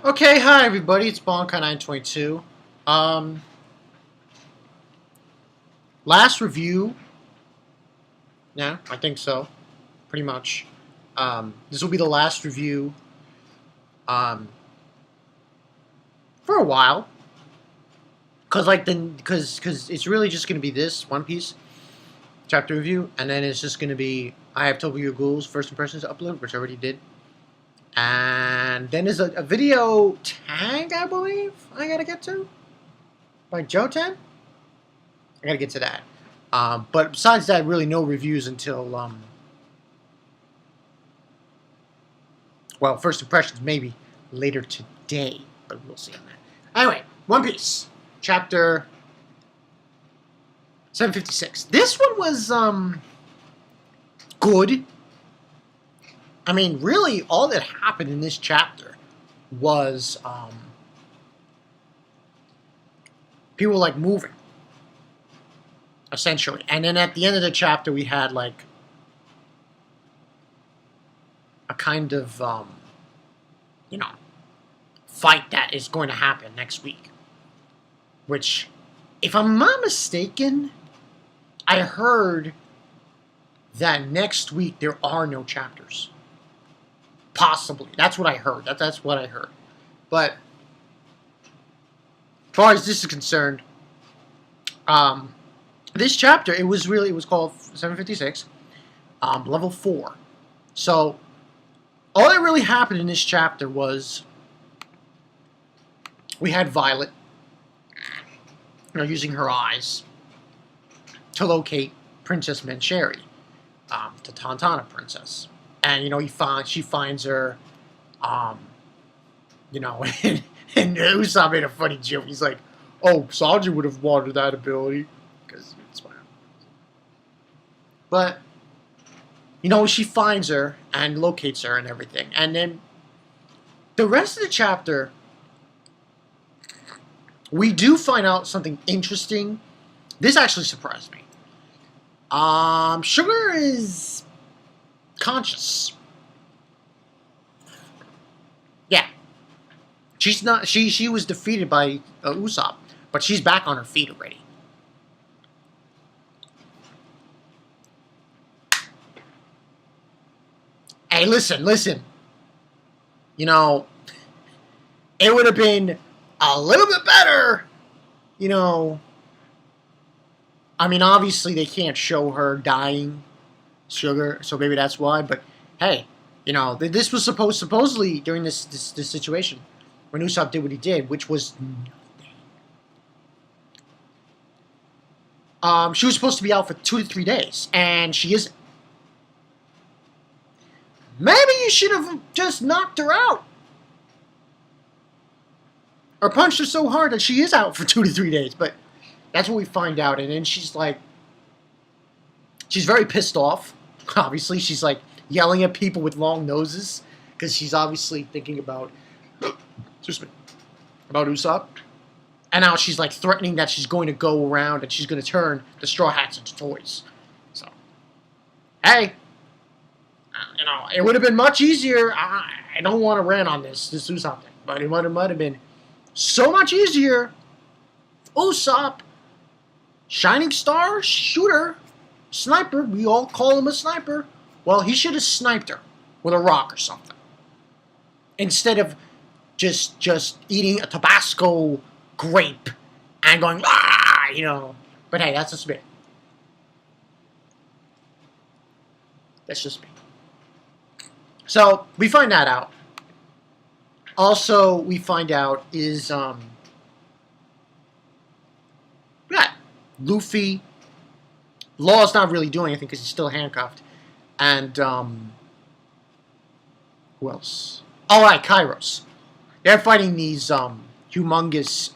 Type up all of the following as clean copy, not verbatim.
Okay, hi everybody, it's Bonkai922. Um, Last review, yeah, I think so, pretty much. This will be the last review, um, for a while, cause it's really just gonna be this One Piece chapter review, and then it's just gonna be I have Tokyo Ghoul's first impressions upload, which I already did, and then there's a video tag, I believe I gotta get to by Joten. I gotta get to that. But besides that, really no reviews until, well, first impressions maybe later today, but we'll see on that. Anyway, One Piece, chapter 756. This one was, good. I mean, really, all that happened in this chapter was, people, like, moving. Essentially. And then at the end of the chapter, we had, like, a kind of, fight that is going to happen next week. Which, if I'm not mistaken, I heard that next week there are no chapters. Possibly. That's what I heard. That's what I heard. But, as far as this is concerned, this chapter, it was called 756, level 4. So, all that really happened in this chapter was we had Violet, using her eyes to locate Princess Mancheri, the Tantana princess. And, she finds her, and Usopp made a funny joke. He's like, oh, Sanji would have wanted that ability. Because it's fine. But, she finds her and locates her and everything. And then the rest of the chapter, we do find out something interesting. This actually surprised me. Sugar is conscious. Yeah. She's not. She was defeated by Usopp, but she's back on her feet already. Hey, listen. It would have been a little bit better, I mean, obviously they can't show her dying, Sugar, so maybe that's why, but hey, this was supposedly during this situation, when Usopp did what he did, which was nothing. She was supposed to be out for 2 to 3 days, and she isn't. Maybe you should have just knocked her out. Or punched her so hard that she is out for 2 to 3 days. But that's what we find out. And then she's like, she's very pissed off. Obviously, she's like yelling at people with long noses. Because she's obviously thinking about, about Usopp. And now she's like threatening that she's going to go around and she's going to turn the Straw Hats into toys. So, hey. It would have been much easier. I don't want to rant on this Usopp thing, but it might have been so much easier. Usopp, shining star, shooter, sniper. We all call him a sniper. Well, he should have sniped her with a rock or something instead of just eating a Tabasco grape and going But hey, that's just me. That's just me. So, we find that out. Also, we find out is, Luffy. Law's not really doing anything because he's still handcuffed. And, who else? Oh, right, Kairos. They're fighting these, humongous,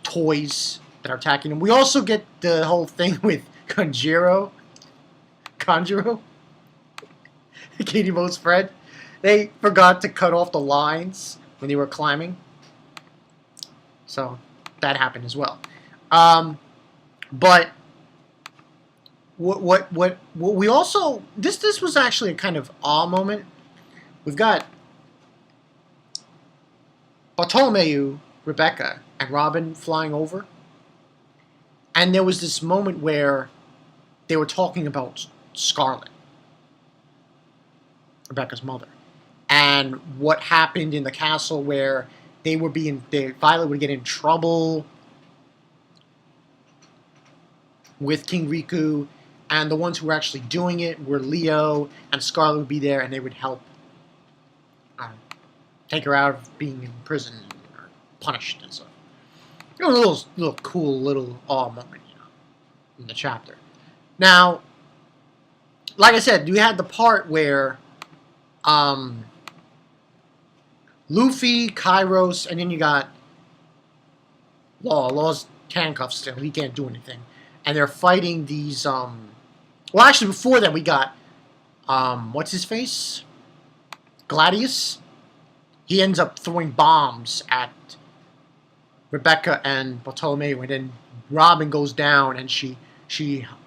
toys that are attacking them. We also get the whole thing with Kanjuro. Katie Mo's friend. They forgot to cut off the lines when they were climbing. So, that happened as well. But what we also this was actually a kind of awe moment. We've got Bartolomeu, Rebecca, and Robin flying over. And there was this moment where they were talking about Scarlet, Rebecca's mother, and what happened in the castle where Violet would get in trouble with King Riku, and the ones who were actually doing it were Leo, and Scarlet would be there, and they would help take her out of being in prison or punished and stuff. It was a little cool little awe moment, in the chapter. Now, like I said, we had the part where Luffy, Kairos, and then you got Law. Law's handcuffed still. He can't do anything. And they're fighting these, well, actually, before that, we got, what's his face? Gladius. He ends up throwing bombs at Rebecca and Bartolomeu, and then Robin goes down, and she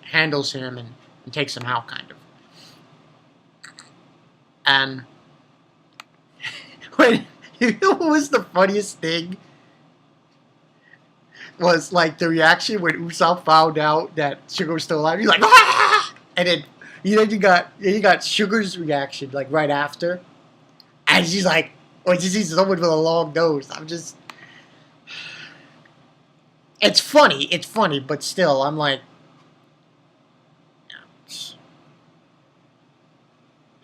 handles him and takes him out, kind of. And when you know what was the funniest thing? Was like the reaction when Usopp found out that Sugar was still alive. He's like, ah! And then you got Sugar's reaction like right after, and she's like, "Oh, just see someone with a long nose." It's funny, but still, I'm like,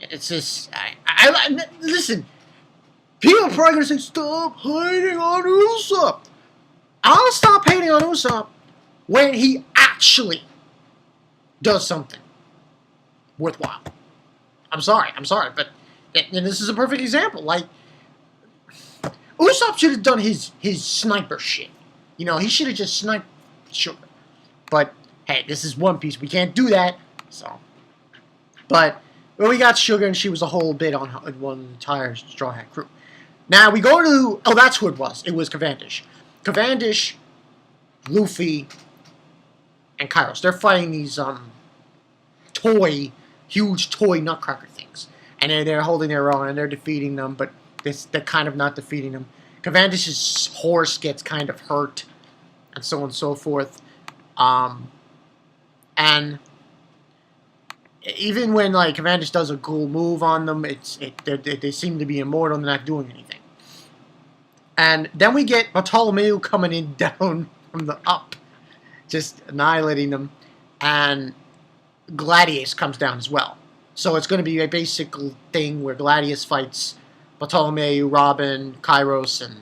it's just, I listen. People are probably gonna say, "Stop hating on Usopp." I'll stop hating on Usopp when he actually does something worthwhile. I'm sorry, but and this is a perfect example. Like, Usopp should have done his sniper shit. He should have just sniped Sugar. But hey, this is One Piece. We can't do that. So, but we got Sugar, and she was a whole bit on one entire Straw Hat crew. Now we go to that's who it was. It was Cavendish. Cavendish, Luffy, and Kairos. They're fighting these huge toy nutcracker things. And they're holding their own, and they're defeating them, but they're kind of not defeating them. Cavendish's horse gets kind of hurt, and so on and so forth. And even when Cavendish does a cool move on them, they seem to be immortal and they're not doing anything. And then we get Bartolomeu coming in down from the up, just annihilating them. And Gladius comes down as well. So it's going to be a basic thing where Gladius fights Bartolomeu, Robin, Kairos, and...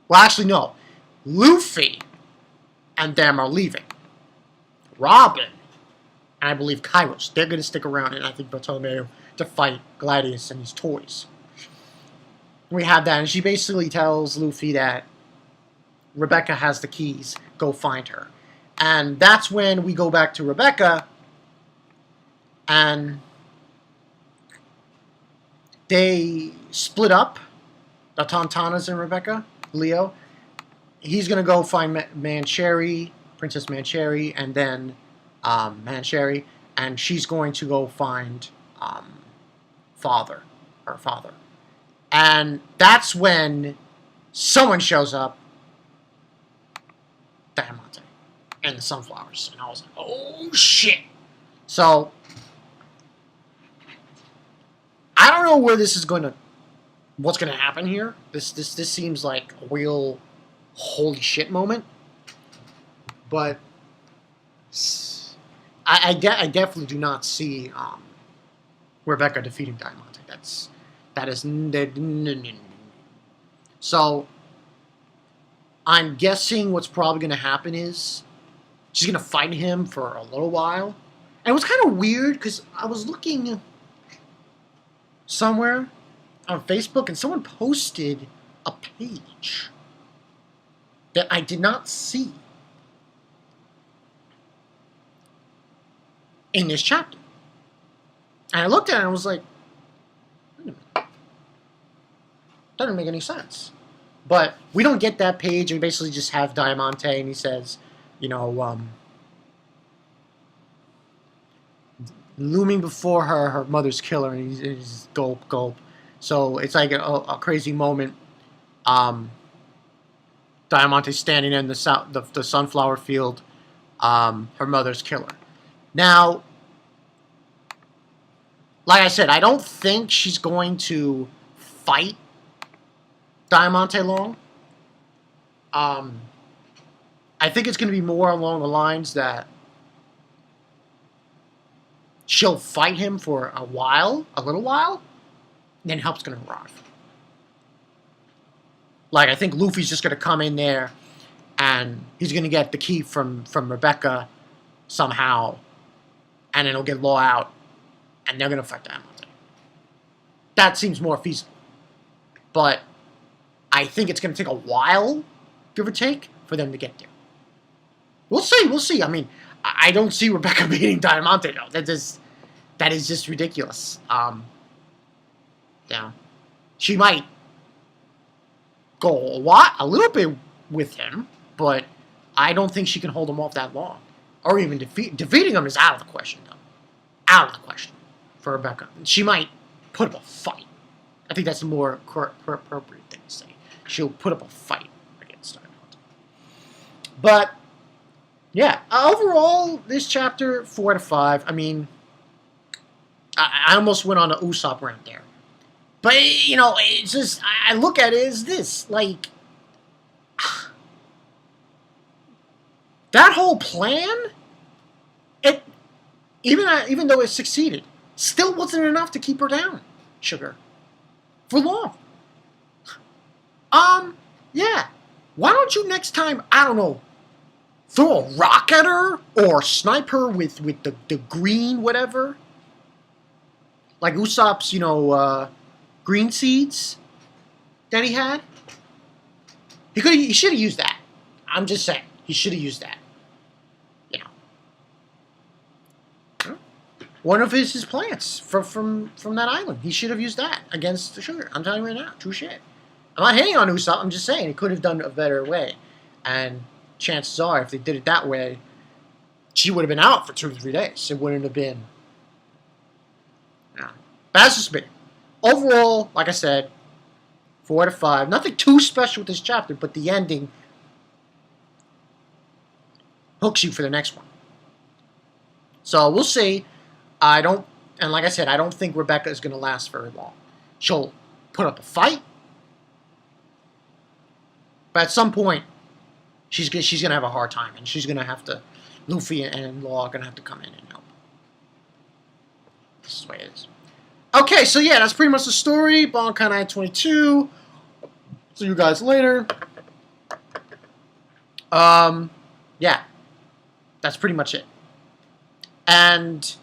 Well, actually, no. Luffy and them are leaving. Robin, and I believe Kairos, they're going to stick around, and I think Bartolomeu, to fight Gladius and his toys. We have that, and she basically tells Luffy that Rebecca has the keys. Go find her. And that's when we go back to Rebecca, and they split up. The Tantanas and Rebecca, Leo. He's going to go find Mancheri, Princess Mancheri, and then Mancheri, and she's going to go find her father. And that's when someone shows up, Diamante, and the sunflowers. And I was like, oh shit. So, I don't know where this is what's going to happen here. This seems like a real holy shit moment. But I definitely do not see Rebecca defeating Diamante. That is so I'm guessing what's probably going to happen is she's going to fight him for a little while. And it was kind of weird because I was looking somewhere on Facebook and someone posted a page that I did not see in this chapter. And I looked at it and I was like, doesn't make any sense. But we don't get that page. We basically just have Diamante, and he says, looming before her mother's killer, and he's gulp. So it's like a crazy moment Diamante standing in the sunflower field, her mother's killer. Now, like I said, I don't think she's going to fight Diamante long. I think it's going to be more along the lines that she'll fight him for a little while, and then help's going to arrive. Like, I think Luffy's just going to come in there, and he's going to get the key from Rebecca somehow, and then he'll get Law out, and they're going to fight Diamante. That seems more feasible. But I think it's going to take a while, give or take, for them to get there. We'll see. I mean, I don't see Rebecca beating Diamante, though. That is just ridiculous. Yeah. She might go a little bit with him, but I don't think she can hold him off that long. Or even defeating him is out of the question, though. Out of the question for Rebecca. She might put up a fight. I think that's the more appropriate thing to say. She'll put up a fight against Diamante. But, yeah. Overall, this chapter, 4 out of 5. I mean, I almost went on an Usopp rant there. But, you know, it's just, I look at it as this, like, that whole plan, even though it succeeded, still wasn't enough to keep her down, Sugar, for long. Yeah. Why don't you next time, I don't know, throw a rock at her or snipe her with the green whatever? Like Usopp's, green seeds that he had. He should have used that. I'm just saying. He should have used that. One of his plants from that island. He should have used that against the Sugar. I'm telling you right now. True shit. I'm not hating on Usopp. I'm just saying he could have done a better way. And chances are, if they did it that way, she would have been out for 2 or 3 days. It wouldn't have been. But that's just me. Overall, like I said, 4 out of 5. Nothing too special with this chapter, but the ending hooks you for the next one. So we'll see. And like I said, I don't think Rebecca is going to last very long. She'll put up a fight, but at some point, she's going to have a hard time, and she's going to have to, Luffy and Law are going to have to come in and help. This is the way it is. Okay, so yeah, that's pretty much the story. Bankai 922. See you guys later. Yeah, that's pretty much it. And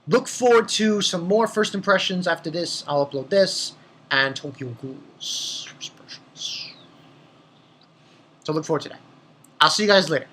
look forward to some more first impressions after this. I'll upload this and Tokyo Ghoul's first impressions. So look forward to that. I'll see you guys later.